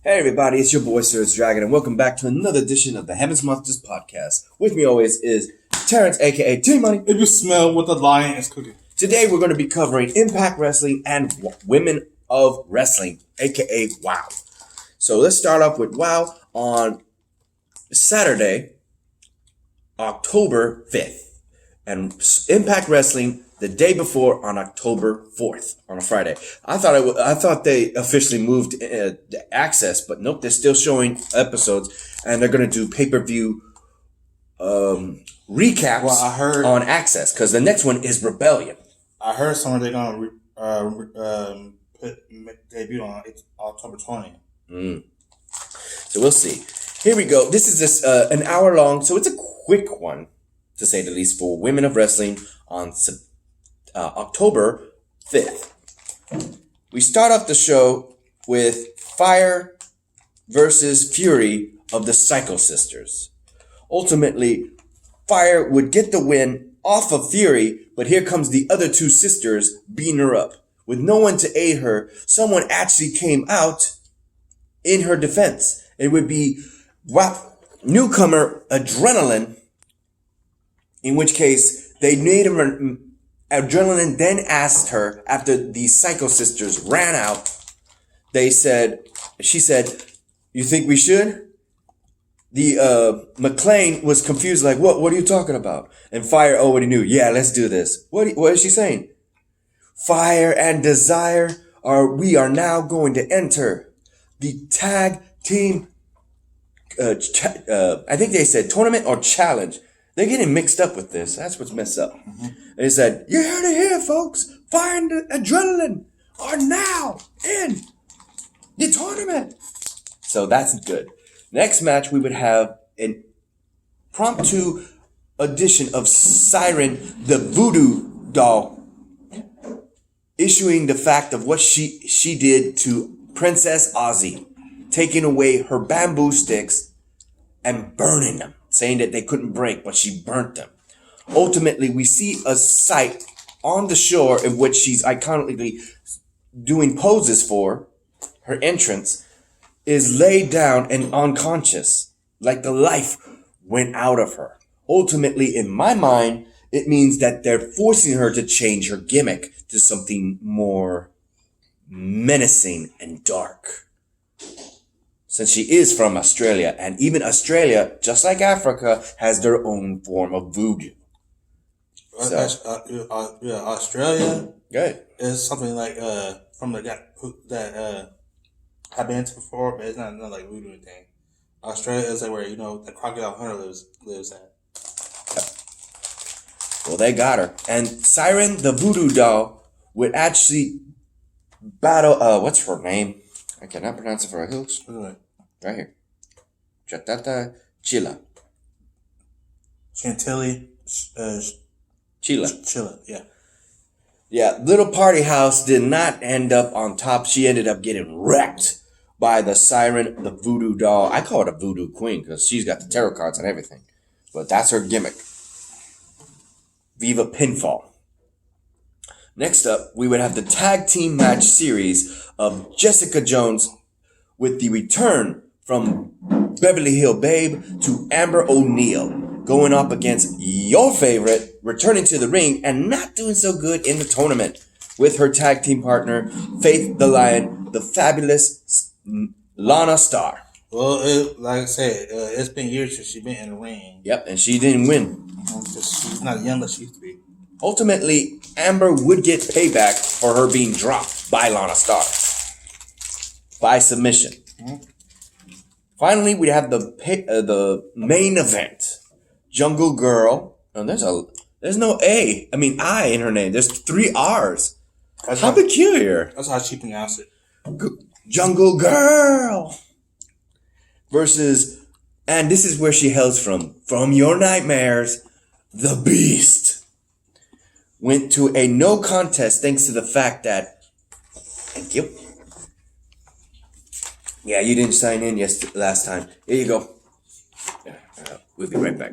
Hey everybody, it's your boy SergDragon, and welcome back to another edition of the Heavens Monsters podcast. With me always is Terrence, aka T-Money. If you smell what the lion is cooking. Today we're going to be covering Impact Wrestling and Women of Wrestling, aka WOW. So let's start off with WOW on Saturday, October 5th, and Impact Wrestling the day before on October 4th, on a Friday. I thought they officially moved the Access, but nope, they're still showing episodes, and they're going to do pay-per-view recaps on Access, because the next one is Rebellion. I heard somewhere they're going to debut on October 20th. So we'll see. Here we go. This is just an hour long, so it's a quick one, to say the least, for Women of Wrestling on October 5th. We start off the show with Fire versus Fury of the Psycho Sisters. Ultimately, Fire would get the win off of Fury, but here comes the other two sisters beating her up. With no one to aid her, someone actually came out in her defense. It would be newcomer Adrenaline, in which case they made him Adrenaline then asked her, after the Psycho Sisters ran out, she said, "You think we should?" The McLean was confused, like, what are you talking about? And Fire already knew, yeah, let's do this. What is she saying? Fire and Desire we are now going to enter the tag team, I think they said tournament or challenge. They're getting mixed up with this. That's what's messed up. Mm-hmm. They said, you heard it here, folks. Fire and Adrenaline are now in the tournament. So that's good. Next match, we would have an impromptu edition of Siren, the Voodoo doll, issuing the fact of what she did to Princess Ozzy, taking away her bamboo sticks and burning them, saying that they couldn't break, but she burnt them. Ultimately, we see a sight on the shore in which she's iconically doing poses for her entrance, is laid down and unconscious, like the life went out of her. Ultimately, in my mind, it means that they're forcing her to change her gimmick to something more menacing and dark. Since she is from Australia, and even Australia, just like Africa, has their own form of voodoo. So, Australia good. Is something like from the guy that I've been to before, but it's not like voodoo thing. Australia is like where the crocodile hunter lives at. Well, they got her, and Siren, the voodoo doll, would actually battle. What's her name? I cannot pronounce it for a hills. Right here. Chatata Chila. Chantilly. Chila, yeah. Yeah, Little Party House did not end up on top. She ended up getting wrecked by the Siren, the voodoo doll. I call her the voodoo queen because she's got the tarot cards and everything. But that's her gimmick. Viva Pinfall. Next up, we would have the tag team match series of Jessica Jones with the return from Beverly Hill Babe to Amber O'Neal, going up against your favorite, returning to the ring and not doing so good in the tournament, with her tag team partner, Faith the Lion, the fabulous Lana Star. Well, like I said, it's been years since she's been in the ring. Yep, and she didn't win. She's not young as she used to be. Ultimately, Amber would get payback for her being dropped by Lana Star by submission. Mm-hmm. Finally, we have the main event. Jungle Girl. Oh, there's no I in her name. There's 3 R's. How peculiar. That's how she pronounced it. Jungle Girl. Versus, and this is where she hails from your nightmares, the Beast. Went to a no contest thanks to the fact that, thank you. Yeah, you didn't sign in last time. Here you go. We'll be right back.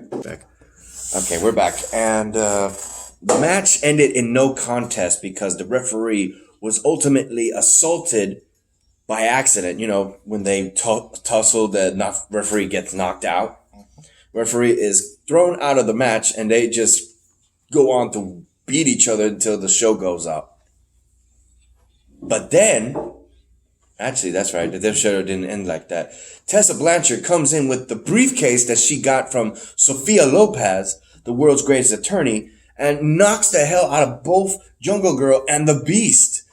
Okay, we're back. And the match ended in no contest because the referee was ultimately assaulted by accident. When they tussle, the referee gets knocked out. Referee is thrown out of the match, and they just go on to beat each other until the show goes up. But then, actually, that's right, the show didn't end like that. Tessa Blanchard comes in with the briefcase that she got from Sofia Lopez, the world's greatest attorney, and knocks the hell out of both Jungle Girl and the Beast.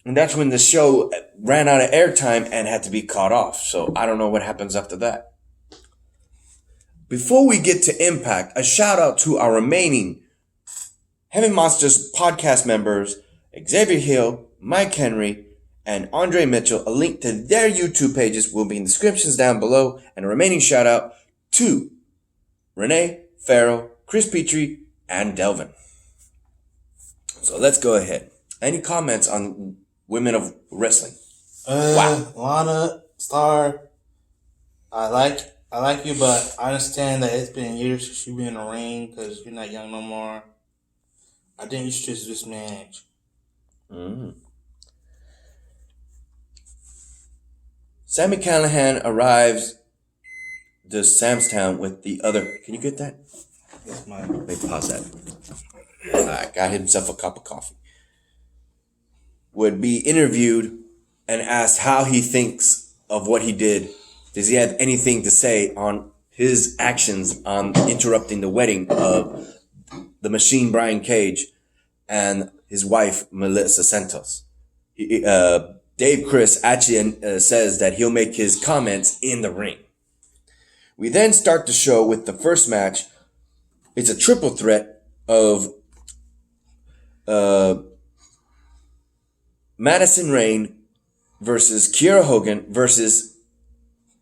And that's when the show ran out of airtime and had to be cut off. So I don't know what happens after that. Before we get to Impact, a shout out to our remaining Heavy Monsters podcast members, Xavier Hill, Mike Henry, and Andre Mitchell. A link to their YouTube pages will be in the descriptions down below. And a remaining shout out to Renee, Farrell, Chris Petrie, and Delvin. So let's go ahead. Any comments on women of wrestling? Wow. Lana, Star, I like you, but I understand that it's been years since you've been in the ring because you're not young no more. I didn't introduce this match. Sami Callihan arrives to Samstown with the other... Can you get that? That's mine. Let me pause that. Got himself a cup of coffee. Would be interviewed and asked how he thinks of what he did. Does he have anything to say on his actions on interrupting the wedding of the Machine Brian Cage and his wife Melissa Santos? Dave Chris actually says that he'll make his comments in the ring. We then start the show with the first match. It's a triple threat of Madison Rayne versus Kiera Hogan versus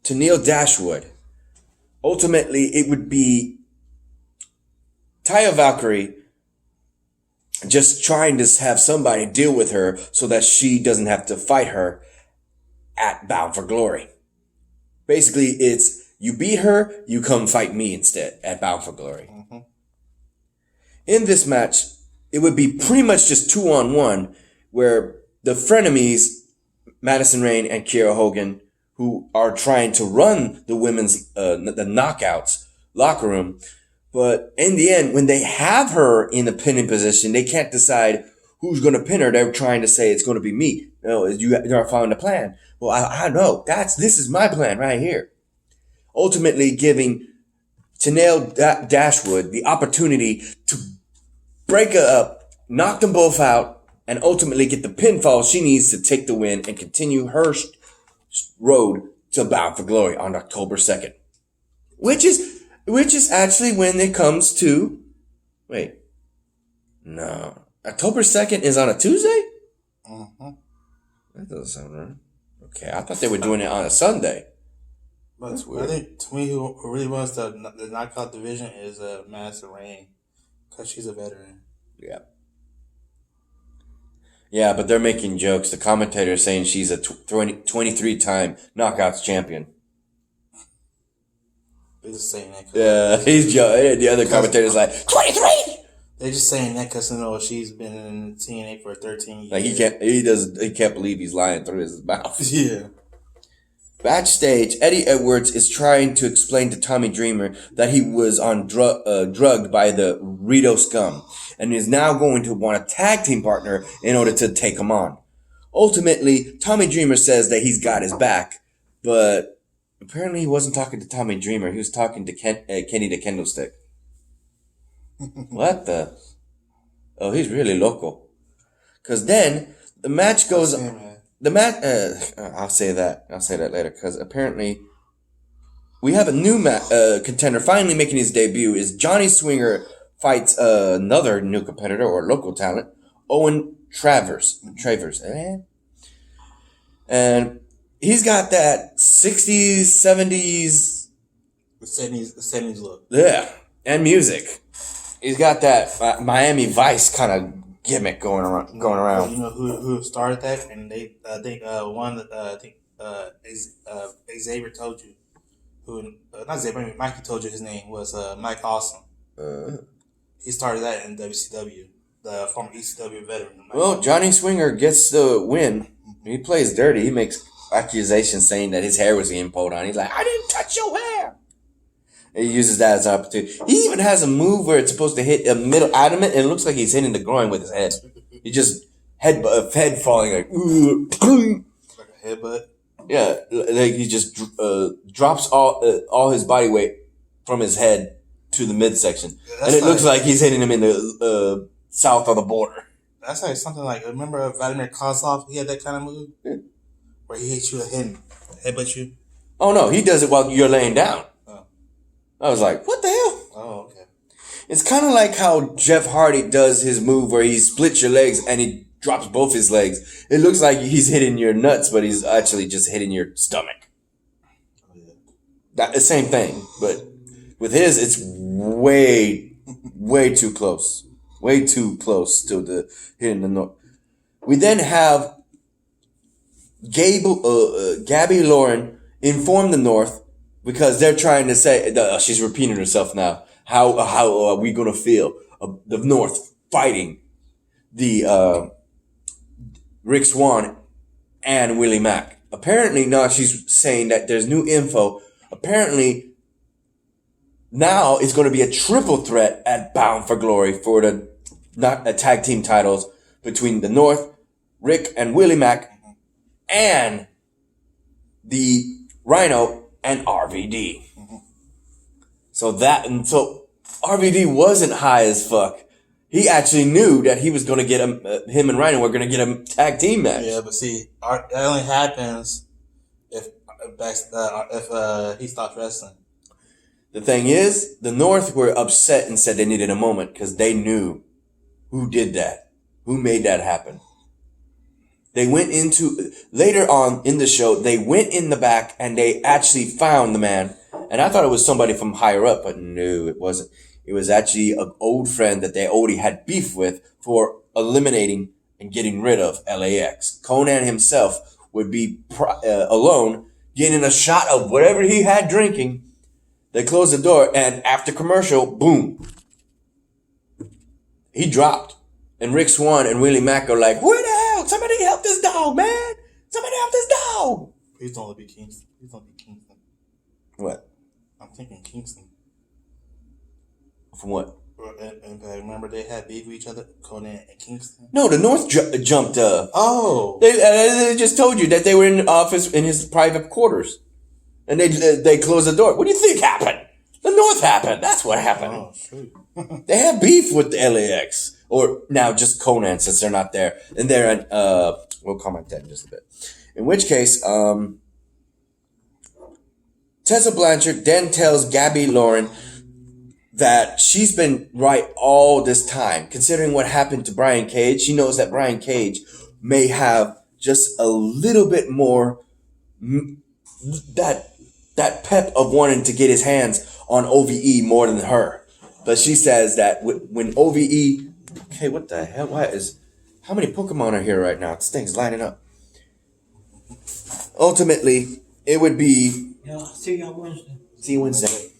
Tennille Dashwood. Ultimately, it would be Taya Valkyrie just trying to have somebody deal with her so that she doesn't have to fight her at Bound for Glory. Basically, it's you beat her, you come fight me instead at Bound for Glory. Mm-hmm. In this match, it would be pretty much just 2-on-1 where the frenemies, Madison Rayne and Kiera Hogan, who are trying to run the women's, the Knockouts locker room. But in the end, when they have her in the pinning position, they can't decide who's going to pin her. They're trying to say it's going to be me. No, you're following the plan. Well, I know this is my plan right here. Ultimately giving Tennille Dashwood the opportunity to break her up, knock them both out, and ultimately get the pinfall she needs to take the win and continue her road to Bound for Glory on October 2nd. Which is actually when it comes to... Wait. No. October 2nd is on a Tuesday? Uh-huh. That doesn't sound right. Okay, I thought they were doing it on a Sunday. But I think, to me, who really wants the knockout division is Madison Rayne. Because she's a veteran. Yeah. Yeah, but they're making jokes. The commentator is saying she's a 23-time knockouts champion. They're just saying that. Yeah, he's joking. The other commentator's like, 23! They're just saying that because, she's been in TNA for 13 years. Like, he can't believe he's lying through his mouth. Yeah. Backstage, Eddie Edwards is trying to explain to Tommy Dreamer that he was drugged by the Rito scum and is now going to want a tag team partner in order to take him on. Ultimately, Tommy Dreamer says that he's got his back, but apparently he wasn't talking to Tommy Dreamer. He was talking to Kenny the Candlestick. What the? Oh, he's really local. Because then the match goes... The match, I'll say that later, because apparently we have a new contender finally making his debut. Is Johnny Swinger fights another new competitor or local talent, Owen Travers. And he's got that 60s, 70s... The 70s look. Yeah, and music. He's got that Miami Vice kind of gimmick going around. You know who started that? And they, I think, Xavier told you. Not Xavier, Mikey told you his name was Mike Awesome. He started that in WCW. the former ECW veteran. Well, Johnny Swinger gets the win. He plays dirty. He makes accusations saying that his hair was being pulled on. He's like, I didn't touch your hair. And he uses that as an opportunity. He even has a move where it's supposed to hit a middle adamant, and it looks like he's hitting the groin with his head. He just head falling like, like a headbutt. Yeah, like he just drops all his body weight from his head to the midsection, and it looks like he's hitting him in the south of the border. That's like something like, remember Vladimir Kozlov? He had that kind of move where he hits you and headbutt you. Oh no, he does it while you're laying down. Oh. I was like, what the hell? Oh, okay. It's kind of like how Jeff Hardy does his move where he splits your legs and he drops both his legs. It looks like he's hitting your nuts, but he's actually just hitting your stomach. Oh, yeah. That the same thing, but with his, it's way too close. Way too close to the hitting the north. We then have Gabby Lauren inform the North because they're trying to say she's repeating herself now. How are we gonna feel the North fighting the Rick Swann and Willie Mack? Apparently now she's saying that there's new info. Apparently now it's going to be a triple threat at Bound for Glory for the tag team titles between the North, Rick and Willie Mack, and the Rhino and RVD. So RVD wasn't high as fuck. He actually knew that he was going to get him and Rhino were going to get a tag team match. Yeah, but see, that only happens if he stops wrestling. The thing is, the North were upset and said they needed a moment because they knew who did that, who made that happen. They went later on in the show, they went in the back and they actually found the man. And I thought it was somebody from higher up, but no, it wasn't. It was actually an old friend that they already had beef with for eliminating and getting rid of LAX. Conan himself would be alone, getting a shot of whatever he had drinking. They closed the door, and after commercial, boom. He dropped. And Rick Swann and Willie Mack are like, where the hell? Somebody help this dog, man. Somebody help this dog. Please don't let it be Kingston. Please don't be Kingston. What? I'm thinking Kingston. From what? And remember they had beef with each other, Conan and Kingston? No, the North jumped up. Oh. They just told you that they were in the office in his private quarters. And they closed the door. What do you think happened? The North happened. That's what happened. Oh, shoot. They have beef with the LAX. Or now just Conan since they're not there. And they're at, we'll comment that in just a bit. In which case, Tessa Blanchard then tells Gabby Lauren that she's been right all this time. Considering what happened to Brian Cage, she knows that Brian Cage may have just a little bit more that pep of wanting to get his hands on OVE more than her. But she says that when OVE... Okay, what the hell? How many Pokemon are here right now? This thing's lining up. Ultimately, it would be... Yeah, see you on Wednesday. See you Wednesday.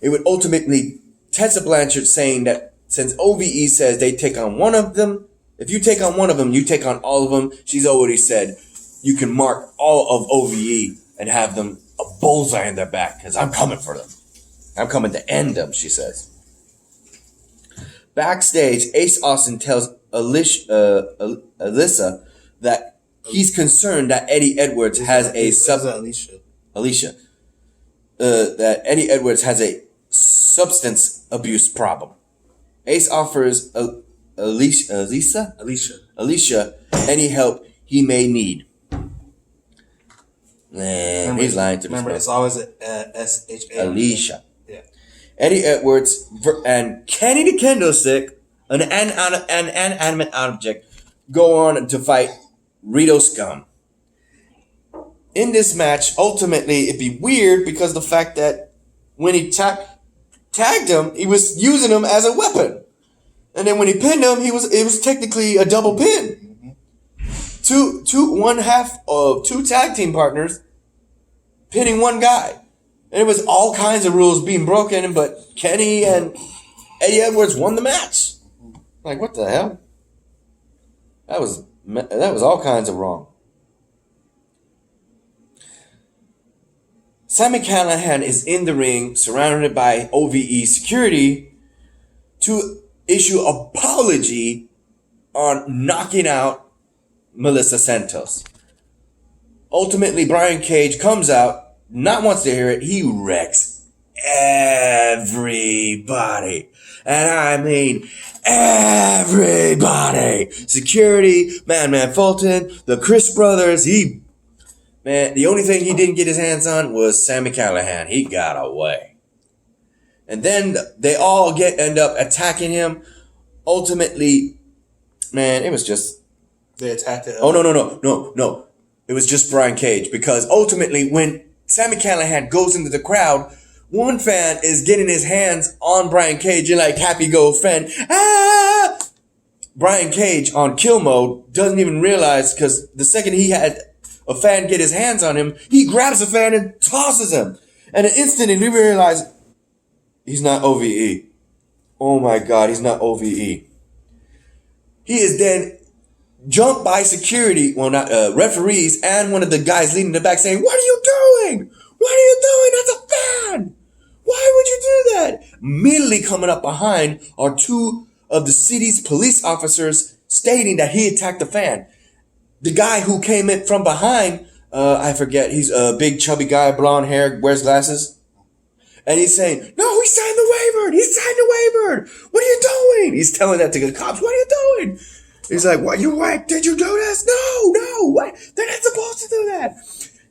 It would ultimately... Tessa Blanchard saying that since OVE says they take on one of them, if you take on one of them, you take on all of them. She's already said you can mark all of OVE and have them a bullseye in their back because I'm coming for them. I'm coming to end them, she says. Backstage, Ace Austin tells Alyssa that he's concerned that Eddie Edwards has Alicia. That Eddie Edwards has a substance abuse problem. Ace offers Alicia any help he may need. Man, he's lying to me. Remember, it's always S-H-A. Alicia. Yeah. Eddie Edwards and Kenny the Candlestick, an inanimate object, go on to fight Rito Scum. In this match, ultimately, it'd be weird because the fact that when he tagged him, he was using him as a weapon. And then when he pinned him, it was technically a double pin. One half of two tag team partners pinning one guy. And it was all kinds of rules being broken, but Kenny and Eddie Edwards won the match. Like, what the hell? That was all kinds of wrong. Sami Callihan is in the ring, surrounded by OVE security, to issue apology on knocking out Melissa Santos. Ultimately, Brian Cage comes out, not wants to hear it. He wrecks everybody. And I mean everybody. Security, Man Fulton, the Chris brothers. The only thing he didn't get his hands on was Sami Callihan. He got away. And then they all end up attacking him. Ultimately, it was just... They attacked it. Oh, no. It was just Brian Cage. Because ultimately, when Sami Callihan goes into the crowd, one fan is getting his hands on Brian Cage and like happy go friend. Ah! Brian Cage on kill mode doesn't even realize, because the second he had a fan get his hands on him, he grabs the fan and tosses him. And instantly we realize he's not OVE. Oh my God, he's not OVE. He is then jumped by security, referees, and one of the guys leading the back saying, "What are you doing? What are you doing? That's a fan! Why would you do that?" Immediately coming up behind are two of the city's police officers stating that he attacked the fan. The guy who came in from behind, I forget, he's a big chubby guy, blonde hair, wears glasses. And he's saying, "No, he signed the waiver! He signed the waiver! What are you doing?" He's telling that to the cops. "What are you doing?" He's like, "What, you whack? Did you do this?" No, what? They're not supposed to do that.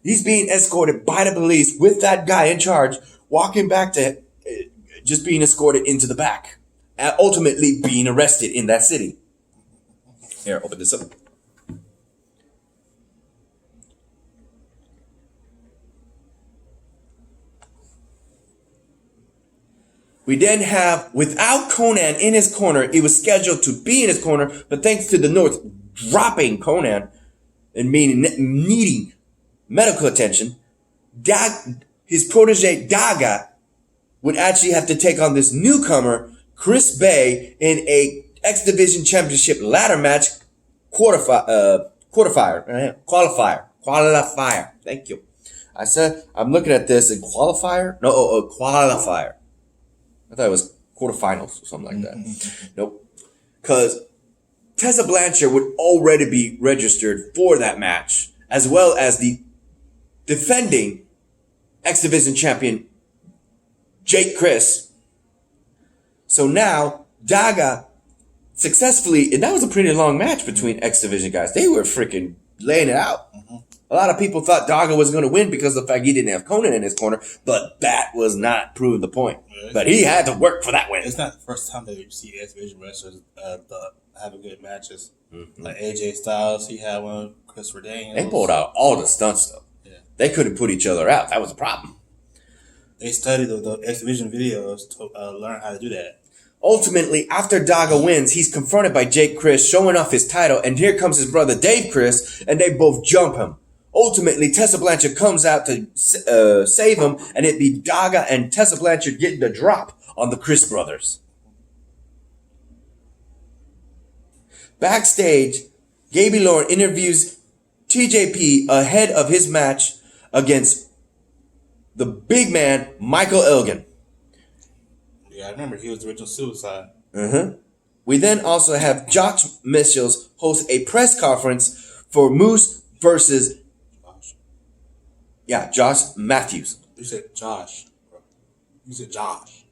He's being escorted by the police with that guy in charge, walking back to just being escorted into the back, and ultimately being arrested in that city. Here, open this up. We then have, without Conan in his corner, he was scheduled to be in his corner, but thanks to the North dropping Conan and needing medical attention, his protege Daga would actually have to take on this newcomer, Chris Bay, in a X Division Championship ladder match qualifier. Thank you. I said, I'm looking at this, a qualifier? No, a qualifier. I thought it was quarterfinals or something like that. Nope. Because Tessa Blanchard would already be registered for that match, as well as the defending X Division champion, Jake Chris. So now, Daga successfully, and that was a pretty long match between X Division guys. They were freaking laying it out. A lot of people thought Daga was going to win because of the fact he didn't have Conan in his corner, but that was not proving the point. But he had to work for that win. It's not the first time that you see X Division wrestlers having good matches. Like AJ Styles, he had one. Chris Daniels. They pulled out all the stunts though. Yeah. They couldn't put each other out. That was a problem. They studied the X Division videos to learn how to do that. Ultimately, after Daga wins, he's confronted by Jake Chris, showing off his title, and here comes his brother Dave Chris, and they both jump him. Ultimately, Tessa Blanchard comes out to save him, and it'd be Daga and Tessa Blanchard getting the drop on the Chris brothers. Backstage, Gaby Lorne interviews TJP ahead of his match against the big man, Michael Elgon. Yeah, I remember he was the original Suicide. We then also have Josh Mitchells host a press conference for Moose versus... Yeah, Josh Matthews. You said Josh. You said Josh.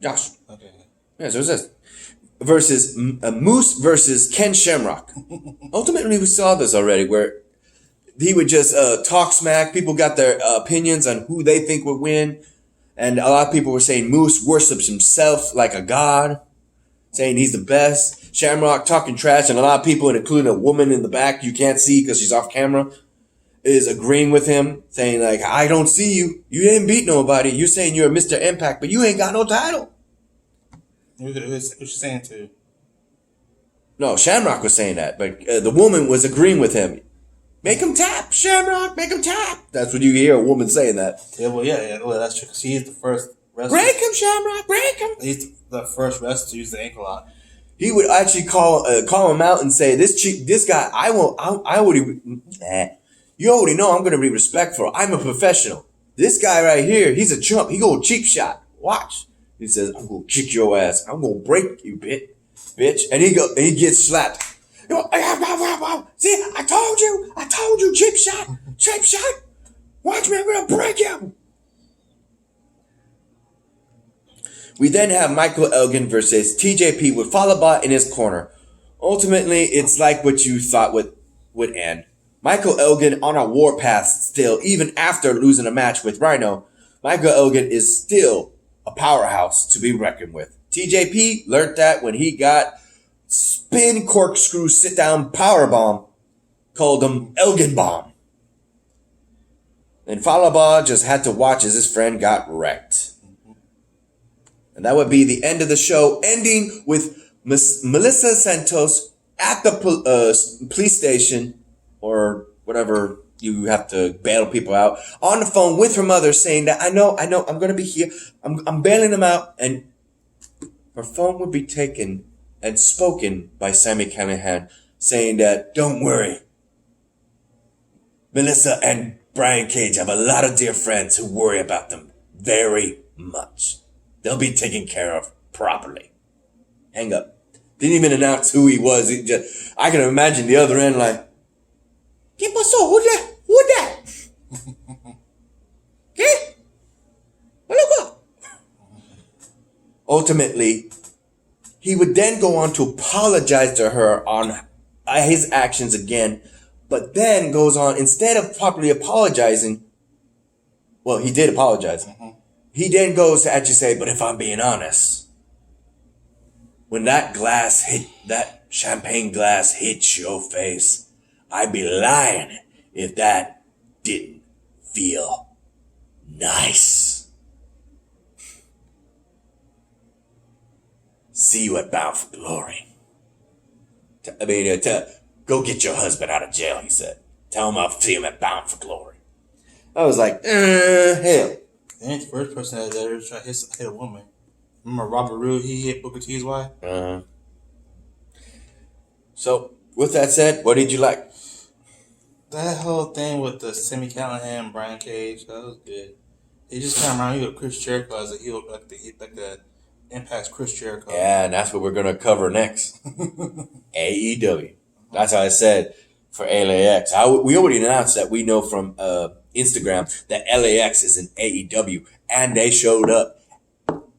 Josh. Okay. Yeah, so it says versus Moose versus Ken Shamrock. Ultimately, we saw this already, where he would just talk smack. People got their opinions on who they think would win, and a lot of people were saying Moose worships himself like a god, saying he's the best. Shamrock talking trash, and a lot of people, including a woman in the back you can't see because she's off camera, is agreeing with him, saying like, "I don't see you. You didn't beat nobody. You're saying you're Mr. Impact, but you ain't got no title." What you saying too? No, Shamrock was saying that, but the woman was agreeing with him. Make him tap, Shamrock. Make him tap. That's what you hear a woman saying that. Yeah, well, well, that's true. He's the first wrestler. Break him, Shamrock. Break him. He's the first wrestler to use the ankle lock. he would actually call him out and say, this guy, I already, you already know I'm going to be respectful. I'm a professional. This guy right here, he's a chump. He go cheap shot. Watch. He says, I'm going to kick your ass. I'm going to break you, bitch. And he gets slapped. See, I told you, cheap shot. Watch me, I'm going to break you. We then have Michael Elgin versus TJP with Falaba in his corner. Ultimately, it's like what you thought would end. Michael Elgin on a warpath still, even after losing a match with Rhino. Michael Elgin is still a powerhouse to be reckoned with. TJP learned that when he got spin corkscrew sit down powerbomb, called him Elgin Bomb. And Falaba just had to watch as his friend got wrecked. And that would be the end of the show, ending with Melissa Santos at the police station, or whatever you have to bail people out, on the phone with her mother saying that, I know, I'm going to be here. I'm bailing them out. And her phone would be taken and spoken by Sami Callihan, saying that, don't worry. Melissa and Brian Cage have a lot of dear friends who worry about them very much. They'll be taken care of properly. Hang up. Didn't even announce who he was. I can imagine the other end like, ¿Qué pasó? Who that? ¿Qué? Loco. Ultimately, he would then go on to apologize to her on his actions again, but then goes on, instead of properly apologizing, well, he did apologize. He then goes to actually say, but if I'm being honest, when that champagne glass hits your face, I'd be lying if that didn't feel nice. See you at Bound for Glory. Go get your husband out of jail, he said. Tell him I'll see him at Bound for Glory. I was like, hell. He ain't the first person that ever tried to hit a woman. Remember Robert Roode, he hit Booker T's wife? So, with that said, what did you like? That whole thing with the Sami Callihan and Brian Cage, that was good. He just kind of reminded me of Chris Jericho as a heel, like the Impact's Chris Jericho. Yeah, and that's what we're going to cover next. AEW. That's how I said for LAX. We already announced that we know from Instagram that LAX is an AEW, and they showed up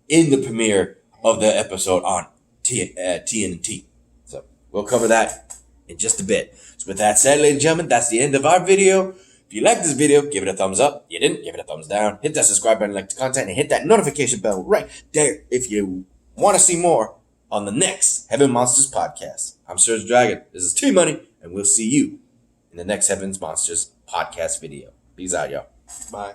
in the premiere of the episode on TNT. So we'll cover that in just a bit. So with that said, ladies and gentlemen, that's the end of our video. If you liked this video, give it a thumbs up. You didn't, give it a thumbs down. Hit that subscribe button, like the content, and hit that notification bell right there if you want to see more on the next Heaven Monsters podcast. I'm SergDragon. This is T-Money, and we'll see you in the next Heaven's Monsters podcast video. Peace out, y'all. Bye.